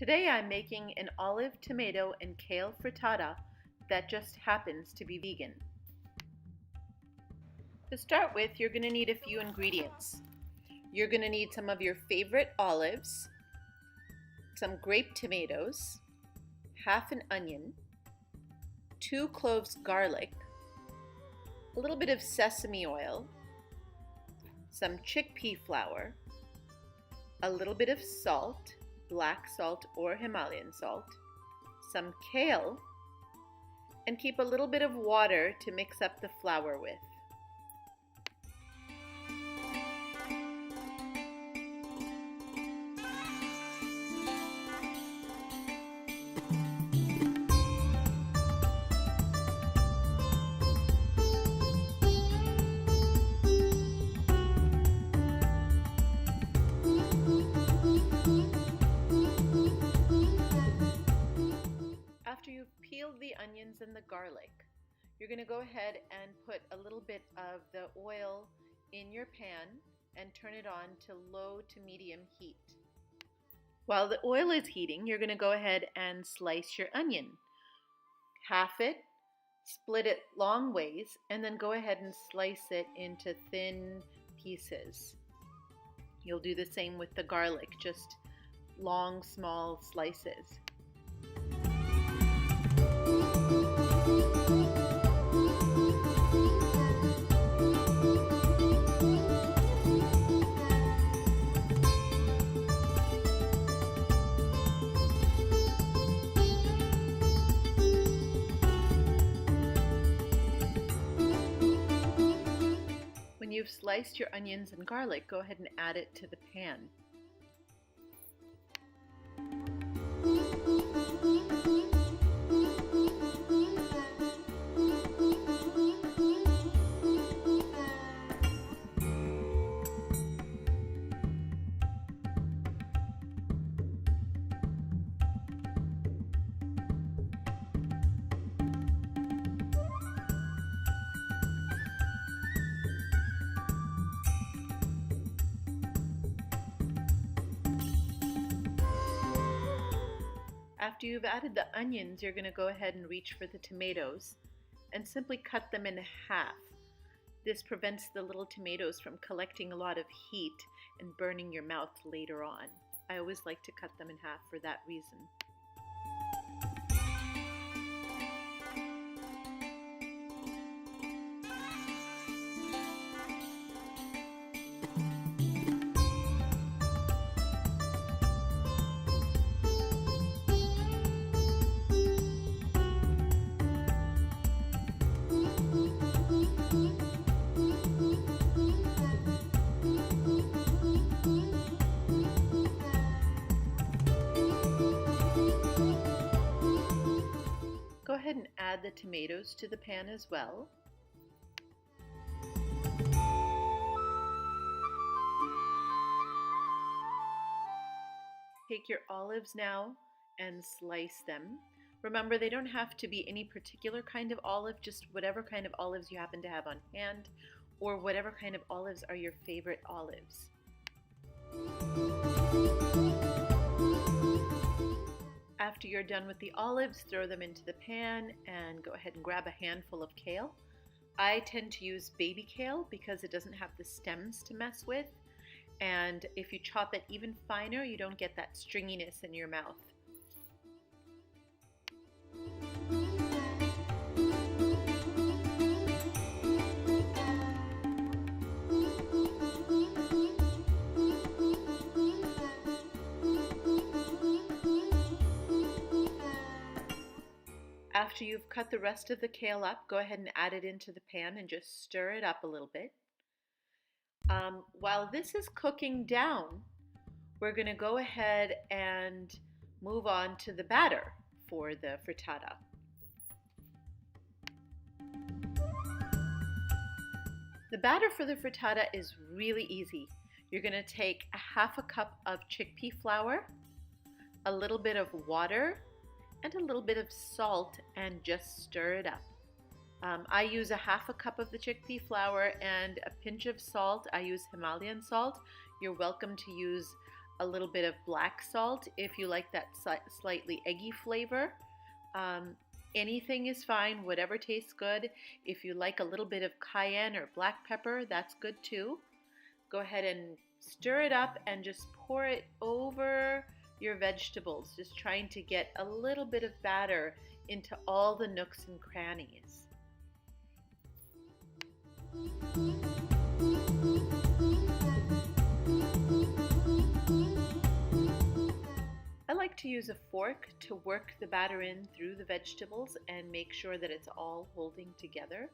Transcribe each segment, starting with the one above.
Today I'm making an olive, tomato, and kale frittata that just happens to be vegan. To start with, you're going to need a few ingredients. You're going to need some of your favorite olives, some grape tomatoes, half an onion, 2 cloves garlic, a little bit of sesame oil, some chickpea flour, a little bit of salt, black salt or Himalayan salt, some kale, and keep a little bit of water to mix up the flour with. After you've peeled the onions and the garlic, you're going to go ahead and put a little bit of the oil in your pan and turn it on to low to medium heat. While the oil is heating, you're going to go ahead and slice your onion. Half it, split it long ways, and then go ahead and slice it into thin pieces. You'll do the same with the garlic, just long, small slices. When you've sliced your onions and garlic, go ahead and add it to the pan. After you've added the onions, you're going to go ahead and reach for the tomatoes and simply cut them in half. This prevents the little tomatoes from collecting a lot of heat and burning your mouth later on. I always like to cut them in half for that reason. Go ahead and add the tomatoes to the pan as well. Take your olives now and slice them. Remember, they don't have to be any particular kind of olive, just whatever kind of olives you happen to have on hand, or whatever kind of olives are your favorite olives. After you're done with the olives, throw them into the pan and go ahead and grab a handful of kale. I tend to use baby kale because it doesn't have the stems to mess with, and if you chop it even finer, you don't get that stringiness in your mouth. After you've cut the rest of the kale up, go ahead and add it into the pan and just stir it up a little bit. While this is cooking down, we're going to go ahead and move on to the batter for the frittata. The batter for the frittata is really easy. You're going to take a half a cup of chickpea flour, a little bit of water, and a little bit of salt and just stir it up. I use a half a cup of the chickpea flour and a pinch of salt. I use Himalayan salt. You're welcome to use a little bit of black salt if you like that slightly eggy flavor. Anything is fine, whatever tastes good. If you like a little bit of cayenne or black pepper, that's good too. Go ahead and stir it up and just pour it over your vegetables, just trying to get a little bit of batter into all the nooks and crannies. I like to use a fork to work the batter in through the vegetables and make sure that it's all holding together.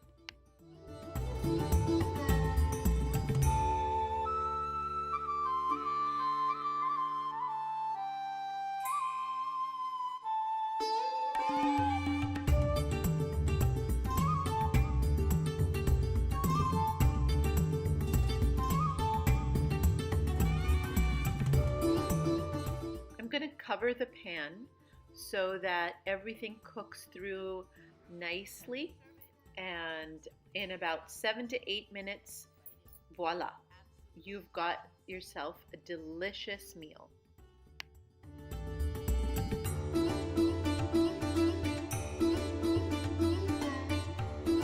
I'm going to cover the pan so that everything cooks through nicely, and in about 7 to 8 minutes, voila, you've got yourself a delicious meal.